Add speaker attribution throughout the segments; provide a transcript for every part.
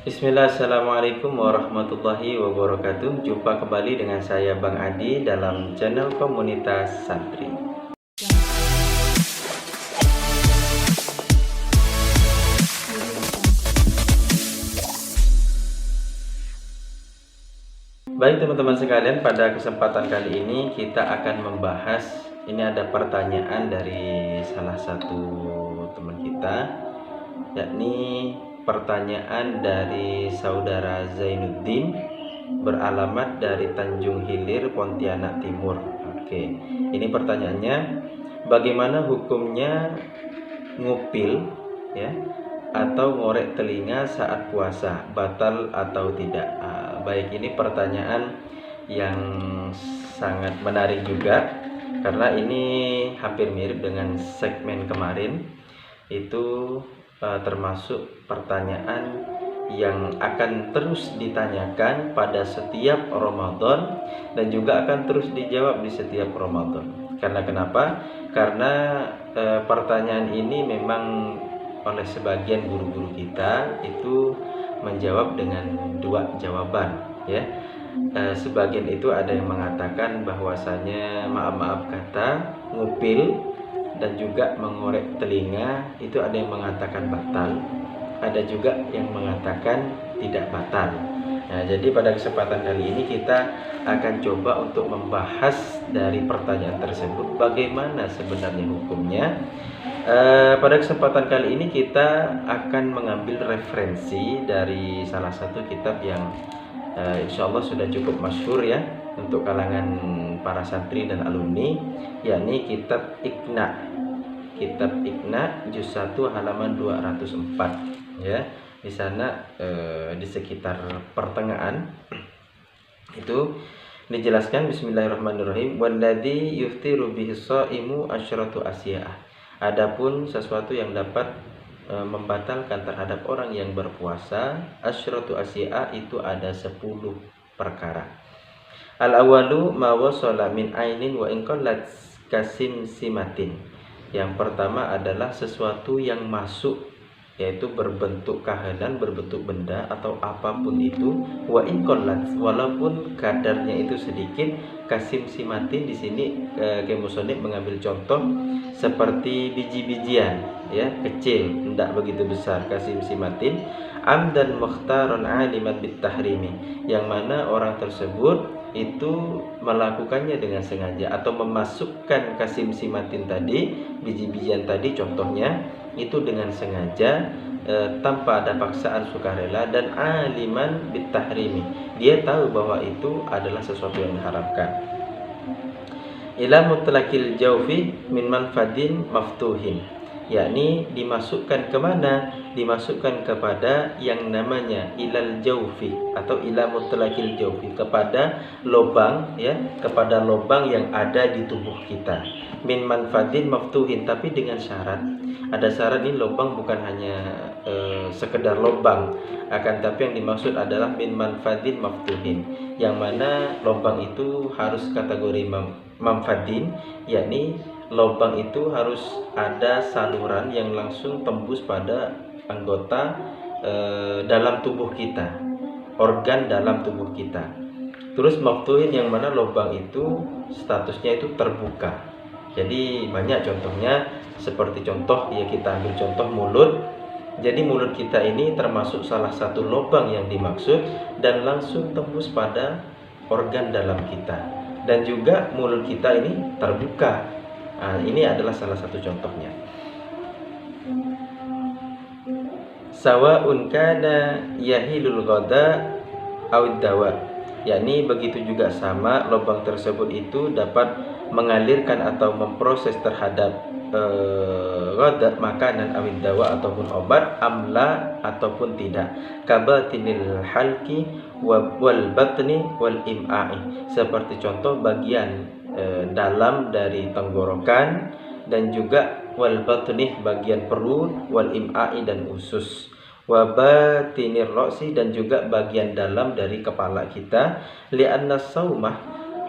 Speaker 1: Bismillah, Assalamualaikum warahmatullahi wabarakatuh. Jumpa kembali dengan saya Bang Adi dalam channel Komunitas Santri. Baik teman-teman sekalian, pada kesempatan kali ini kita akan membahas, ini ada pertanyaan dari salah satu teman kita, yakni pertanyaan dari saudara Zainuddin, beralamat dari Tanjung Hilir, Pontianak Timur. Oke, ini pertanyaannya, bagaimana hukumnya ngupil ya atau ngorek telinga saat puasa, batal atau tidak? Baik, ini pertanyaan yang sangat menarik juga, karena ini hampir mirip dengan segmen kemarin. Itu termasuk pertanyaan yang akan terus ditanyakan pada setiap Ramadan dan juga akan terus dijawab di setiap Ramadan. Karena kenapa? Karena pertanyaan ini memang oleh sebagian guru-guru kita itu menjawab dengan dua jawaban ya. Sebagian itu ada yang mengatakan bahwasanya maaf kata ngupil dan juga mengorek telinga itu ada yang mengatakan batal, ada juga yang mengatakan tidak batal. Nah, jadi pada kesempatan kali ini kita akan coba untuk membahas dari pertanyaan tersebut, bagaimana sebenarnya hukumnya. Pada kesempatan kali ini kita akan mengambil referensi dari salah satu kitab yang insya Allah sudah cukup masyhur ya untuk kalangan para santri dan alumni, yakni kitab Iqna juz 1 halaman 204 ya. Di sana di sekitar pertengahan itu dijelaskan, bismillahirrahmanirrahim, walladzi yuftiru bihi shaimu asyratu asya'ah. Adapun sesuatu yang dapat membatalkan terhadap orang yang berpuasa, asyratu asya'a, itu ada 10 perkara. Al-awalu ma wasala min ainin wa in qallat kasim simatin. Yang pertama adalah sesuatu yang masuk, yaitu berbentuk kahanan, berbentuk benda atau apapun itu, wa in qallat, walaupun kadarnya itu sedikit, kasim simatin. Di sini Kemusonib mengambil contoh seperti biji-bijian ya, kecil, tidak begitu besar, kasim simatin, amdan mukhtaran aliman bitahrimi, yang mana orang tersebut itu melakukannya dengan sengaja atau memasukkan kasim simatin tadi, biji-bijian tadi contohnya, itu dengan sengaja tanpa ada paksaan, sukarela, dan aliman bitahrimi, dia tahu bahwa itu adalah sesuatu yang diharamkan. Ila mutlaqil jawfi min manfadin maftuhin, yakni dimasukkan kemana? Dimasukkan kepada yang namanya ilal jawfi atau ila mutlaqil jawfi, kepada lubang ya, kepada lubang yang ada di tubuh kita. Min manfadin maftuhin, tapi dengan syarat. Ada syarat, ini lubang bukan hanya sekedar lubang, akan tapi yang dimaksud adalah min manfadin maftuhin, yang mana lubang itu harus kategori manfadin, yakni lubang itu harus ada saluran yang langsung tembus pada anggota dalam tubuh kita, organ dalam tubuh kita. Terus maftuhin, yang mana lubang itu statusnya itu terbuka. Jadi banyak contohnya, seperti contoh ya, kita ambil contoh mulut. Jadi mulut kita ini termasuk salah satu lubang yang dimaksud dan langsung tembus pada organ dalam kita, dan juga mulut kita ini terbuka. Nah, ini adalah salah satu contohnya. Sawa'un kana yahilul ghada awid dawa, yakni begitu juga sama, lubang tersebut itu dapat mengalirkan atau memproses terhadap ghada, makanan, awid dawa ataupun obat, amla ataupun tidak, kabatinil halki wal batni wal im'a'i, seperti contoh bagian dalam dari tenggorokan, dan juga wal batni, bagian perut, wal im'a'i, dan usus, wa batinir ra'si, dan juga bagian dalam dari kepala kita, li'anna saumah,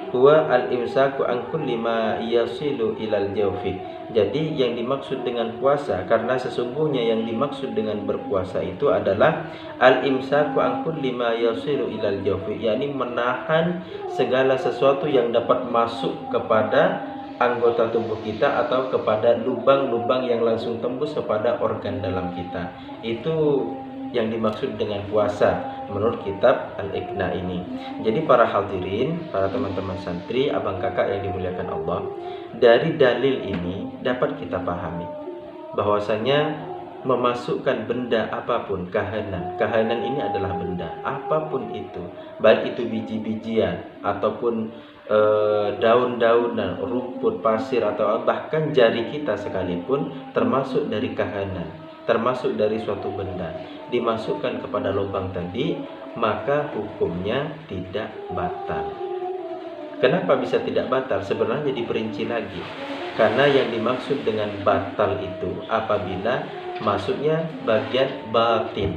Speaker 1: huwa al-imsaku an kulli ma yasilu ilal jawfi. Jadi yang dimaksud dengan puasa, karena sesungguhnya yang dimaksud dengan berpuasa itu adalah al-imsaku an kulli ma yasilu ilal jawfi, yakni menahan segala sesuatu yang dapat masuk kepada anggota tubuh kita atau kepada lubang-lubang yang langsung tembus kepada organ dalam kita. Itu yang dimaksud dengan puasa menurut kitab Al-Iqna ini. Jadi para hadirin, para teman-teman santri, abang kakak yang dimuliakan Allah, dari dalil ini dapat kita pahami bahwasanya memasukkan benda apapun, kahanan ini adalah benda apapun itu, baik itu biji-bijian ataupun daun-daunan, rumput, pasir, atau bahkan jari kita sekalipun termasuk dari kahanan, termasuk dari suatu benda, dimasukkan kepada lubang tadi, maka hukumnya tidak batal. Kenapa bisa tidak batal? Sebenarnya diperinci lagi. Karena yang dimaksud dengan batal itu apabila masuknya bagian batin,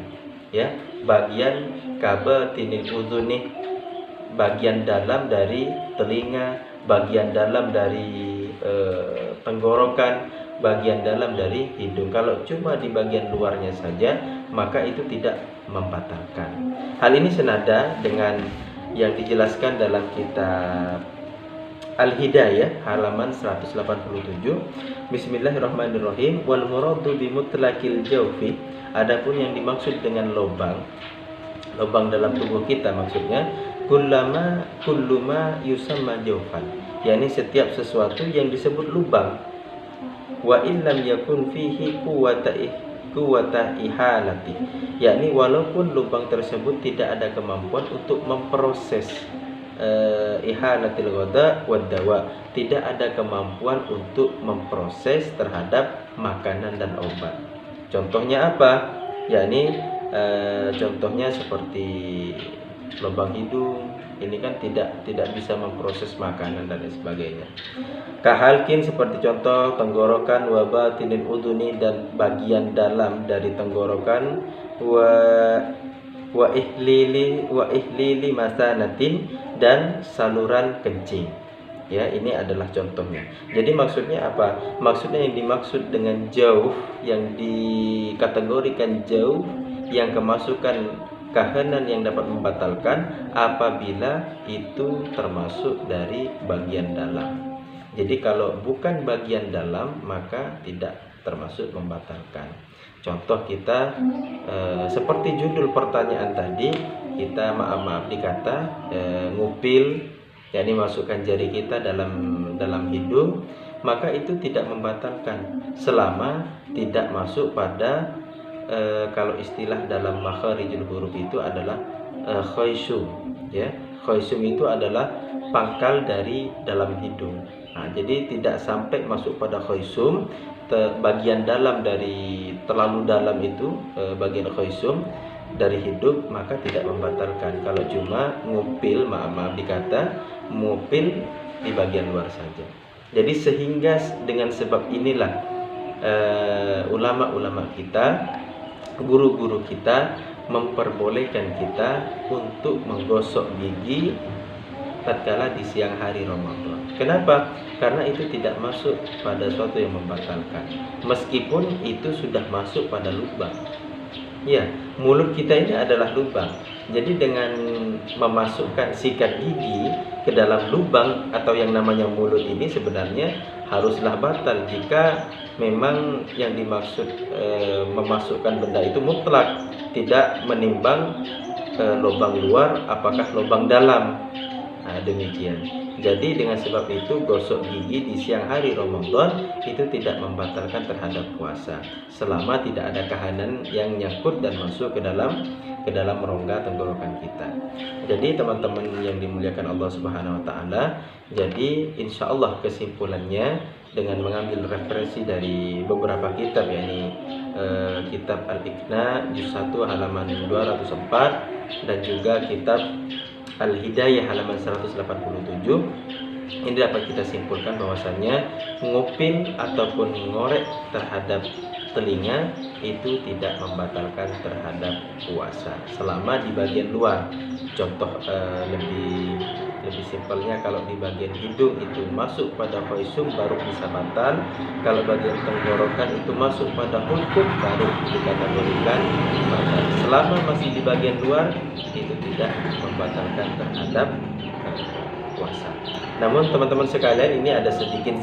Speaker 1: ya, bagian kabatinil udhuni, bagian dalam dari telinga, bagian dalam dari tenggorokan, bagian dalam dari hidung. Kalau cuma di bagian luarnya saja, maka itu tidak membatalkan. Hal ini senada dengan yang dijelaskan dalam kitab Al-Hidayah halaman 187. Bismillahirrahmanirrahim. Wal muradu bi mutlaqil jawfi, adapun yang dimaksud dengan lubang dalam tubuh kita maksudnya kulluma yusamma jawfan, yakni setiap sesuatu yang disebut lubang. Wa illam yakun fihi quwwata ihalati, yakni walaupun lubang tersebut tidak ada kemampuan untuk memproses ihalatil ghadha wad dawa, tidak ada kemampuan untuk memproses terhadap makanan dan obat. Contohnya apa? Yakni contohnya seperti lubang hidung, ini kan tidak bisa memproses makanan dan lain sebagainya. Kahalkin, seperti contoh tenggorokan, wa batinil udhuni, dan bagian dalam dari tenggorokan, wa ihlili masanatin, dan saluran kencing. Ya, ini adalah contohnya. Jadi maksudnya apa? Maksudnya yang dimaksud dengan jauh, yang dikategorikan jauh, yang kemasukan kahanan yang dapat membatalkan apabila itu termasuk dari bagian dalam. Jadi kalau bukan bagian dalam maka tidak termasuk membatalkan. Contoh kita seperti judul pertanyaan tadi, kita maaf dikata ngupil, yakni masukkan jari kita dalam hidung, maka itu tidak membatalkan selama tidak masuk pada kalau istilah dalam makharijul huruf itu adalah khaysum, ya. Khaysum itu adalah pangkal dari dalam hidung. Nah, jadi tidak sampai masuk pada khaysum, bagian dalam dari terlalu dalam itu, bagian khaysum dari hidung, maka tidak membatalkan. Kalau cuma ngupil, maaf dikata ngupil di bagian luar saja. Jadi sehingga dengan sebab inilah ulama-ulama kita, guru-guru kita memperbolehkan kita untuk menggosok gigi tatkala di siang hari Ramadan. Kenapa? Karena itu tidak masuk pada suatu yang membatalkan, meskipun itu sudah masuk pada lubang. Ya, mulut kita ini adalah lubang. Jadi dengan memasukkan sikat gigi ke dalam lubang atau yang namanya mulut ini sebenarnya haruslah batal jika memang yang dimaksud memasukkan benda itu mutlak, tidak menimbang lubang luar apakah lubang dalam. Nah, demikian. Jadi dengan sebab itu gosok gigi di siang hari Ramadan itu tidak membatalkan terhadap puasa selama tidak ada kahanan yang nyangkut dan masuk ke dalam rongga tenggorokan kita. Jadi teman-teman yang dimuliakan Allah Subhanahu wa taala, jadi insya Allah kesimpulannya dengan mengambil referensi dari beberapa kitab, yakni kitab Al-Iqna juz 1 halaman 204 dan juga kitab Al-Hidayah halaman 187, ini dapat kita simpulkan bahwasannya ngupil ataupun ngorek terhadap telinga itu tidak membatalkan terhadap puasa selama di bagian luar. contoh lebih simpelnya, kalau di bagian hidung itu masuk pada khaisum baru bisa batal. Kalau bagian tenggorokan itu masuk pada hulqum baru dikategorikan batal. Selama masih di bagian luar itu tidak membatalkan terhadap puasa. Namun teman-teman sekalian, ini ada sedikit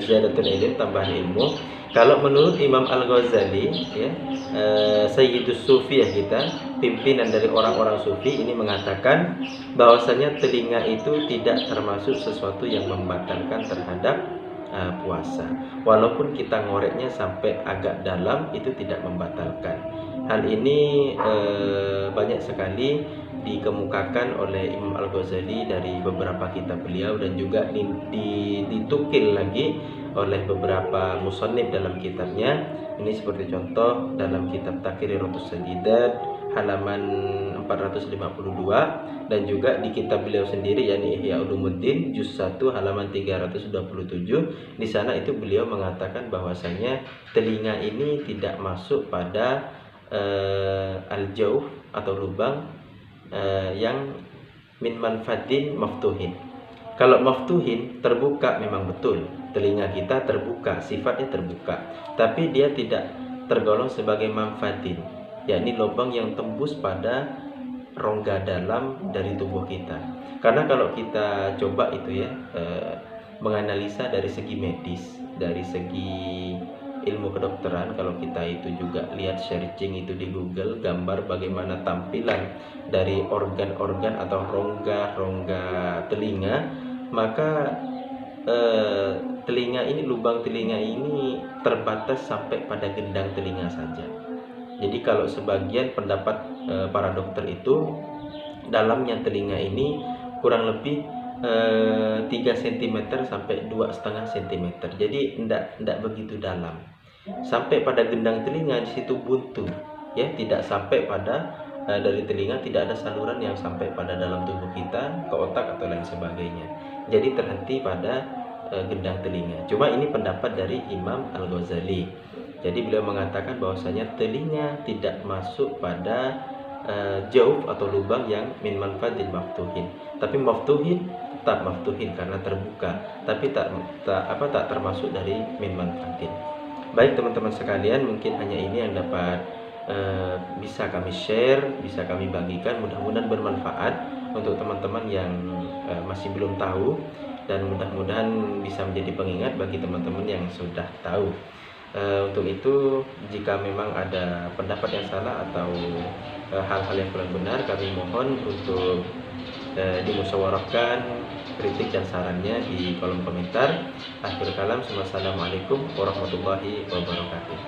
Speaker 1: ziyadatul ilm, tambahan ilmu. Kalau menurut Imam Al-Ghazali, ya, Sayyidus Sufiyah kita, pimpinan dari orang-orang sufi, ini mengatakan bahwasanya telinga itu tidak termasuk sesuatu yang membatalkan terhadap puasa. Walaupun kita ngoreknya sampai agak dalam, itu tidak membatalkan. Hal ini banyak sekali dikemukakan oleh Imam Al-Ghazali dari beberapa kitab beliau, dan juga ditukil lagi oleh beberapa musannif dalam kitabnya. Ini seperti contoh dalam kitab Taqriratus Sajidat halaman 452, dan juga di kitab beliau sendiri yakni Ihya Ulumuddin juz 1 halaman 327. Di sana itu beliau mengatakan bahwasanya telinga ini tidak masuk pada al-jauh atau lubang yang min manfatin maftuhin. Kalau maftuhin terbuka, memang betul telinga kita terbuka, sifatnya terbuka, tapi dia tidak tergolong sebagai manfatin, yakni lubang yang tembus pada rongga dalam dari tubuh kita. Karena kalau kita coba itu ya menganalisa dari segi medis, dari segi ilmu kedokteran, kalau kita itu juga lihat searching itu di Google, gambar bagaimana tampilan dari organ-organ atau rongga-rongga telinga, maka telinga ini, lubang telinga ini terbatas sampai pada gendang telinga saja. Jadi kalau sebagian pendapat para dokter itu, dalamnya telinga ini kurang lebih 3 cm sampai 2,5 cm. Jadi tidak begitu dalam. Sampai pada gendang telinga, di situ buntu, ya, tidak sampai pada dari telinga tidak ada saluran yang sampai pada dalam tubuh kita, ke otak atau lain sebagainya. Jadi terhenti pada gendang telinga. Cuma ini pendapat dari Imam Al-Ghazali. Jadi beliau mengatakan bahwasanya telinga tidak masuk pada jauh atau lubang yang min manfatin maftuhin. Tapi maftuhin tetap maftuhin karena terbuka, tapi tak termasuk dari min manfatin. Baik teman-teman sekalian, mungkin hanya ini yang dapat bisa kami share, bisa kami bagikan. Mudah-mudahan bermanfaat untuk teman-teman yang masih belum tahu, dan mudah-mudahan bisa menjadi pengingat bagi teman-teman yang sudah tahu. Untuk itu, jika memang ada pendapat yang salah atau hal-hal yang kurang benar, kami mohon untuk dimusyawarahkan kritik dan sarannya di kolom komentar. Akhir kalam, wassalamualaikum warahmatullahi wabarakatuh.